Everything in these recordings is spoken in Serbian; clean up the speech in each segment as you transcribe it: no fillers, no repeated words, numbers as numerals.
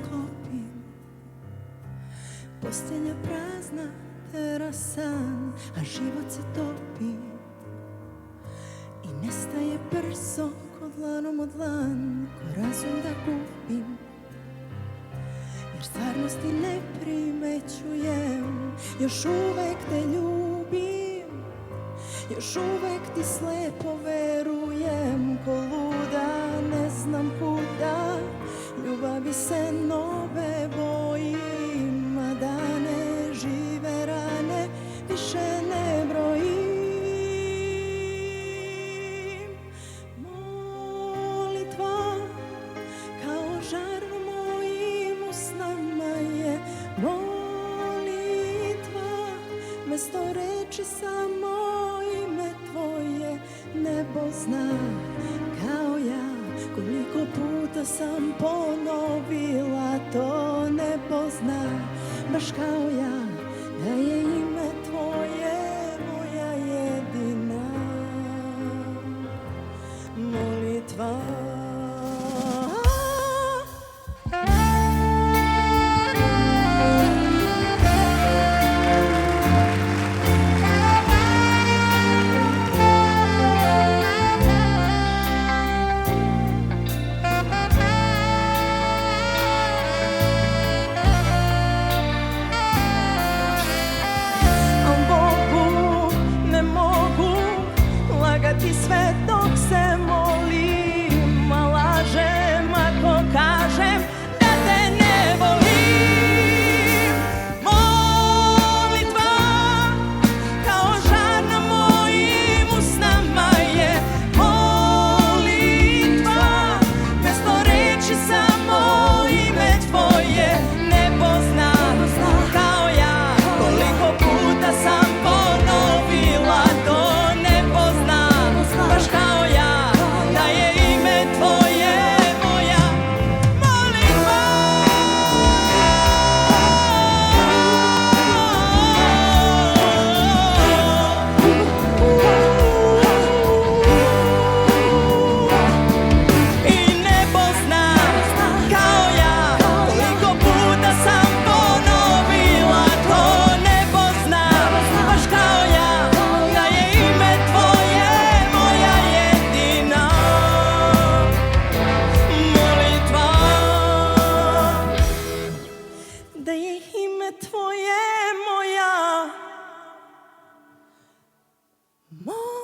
sklopim. Postelja prazna, terasan, a život se topi i nestaje brzo ko dlanom od dlan, ko razum da gubim. Jer stvarnosti ne primećujem, još uvek te ljubim, još uvek ti slepo verujem, ko luda ne znam kuda, ljubavi se nove bojim, a dane žive rane više ne brojim. Molitva kao žar na mojim usnama je, molitva mesto reči samo ime tvoje. Nebo zna kao ja koliko puta sam ponovila to, nebo zna baš kao ja da je ime tvoje moja jedina molitva. Ti sve dok se molim, a lažem ako kažem da te ne volim. Molitva kao žar na mojim usnama je, molitva mesto reči samo ime tvoje. Nebo zna kao ja koliko puta sam ponovila to, baš kao ja, da je ime tvoje moja molitva. I nebo zna kao ja koliko puta sam ponovila to, nebo zna baš kao ja da je ime tvoje da je ime tvoje moja molitva.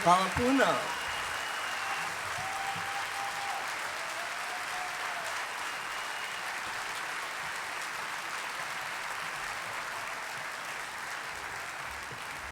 Hvala puno.